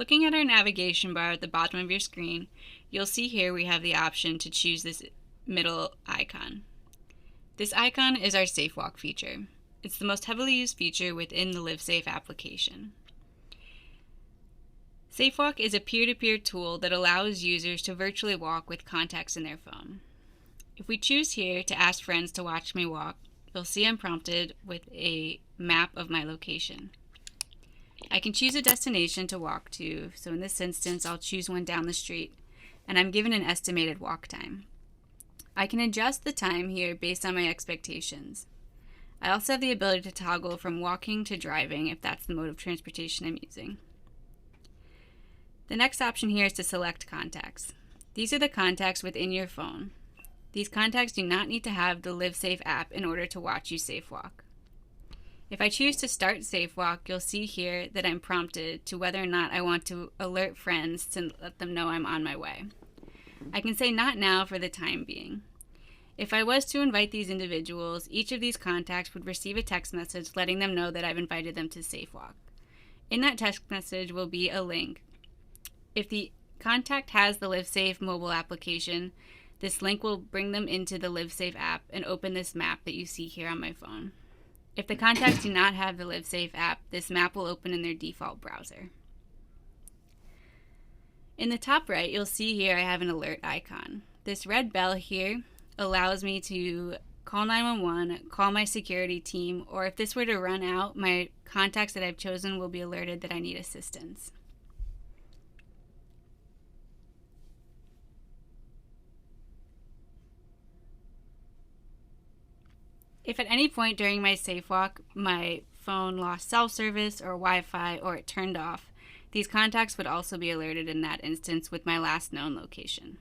Looking at our navigation bar at the bottom of your screen, you'll see here we have the option to choose this middle icon. This icon is our Safe Walk feature. It's the most heavily used feature within the LiveSafe application. SafeWalk is a peer-to-peer tool that allows users to virtually walk with contacts in their phone. If we choose here to ask friends to watch me walk, you'll see I'm prompted with a map of my location. I can choose a destination to walk to, so in this instance I'll choose one down the street, and I'm given an estimated walk time. I can adjust the time here based on my expectations. I also have the ability to toggle from walking to driving if that's the mode of transportation I'm using. The next option here is to select contacts. These are the contacts within your phone. These contacts do not need to have the LiveSafe app in order to watch you SafeWalk. If I choose to start SafeWalk, you'll see here that I'm prompted to whether or not I want to alert friends to let them know I'm on my way. I can say not now for the time being. If I was to invite these individuals, each of these contacts would receive a text message letting them know that I've invited them to SafeWalk. In that text message will be a link. If the contact has the LiveSafe mobile application, this link will bring them into the LiveSafe app and open this map that you see here on my phone. If the contacts do not have the LiveSafe app, this map will open in their default browser. In the top right, you'll see here I have an alert icon. This red bell here allows me to call 911, call my security team, or if this were to run out, my contacts that I've chosen will be alerted that I need assistance. If at any point during my SafeWalk my phone lost cell service or Wi-Fi or it turned off, these contacts would also be alerted in that instance with my last known location.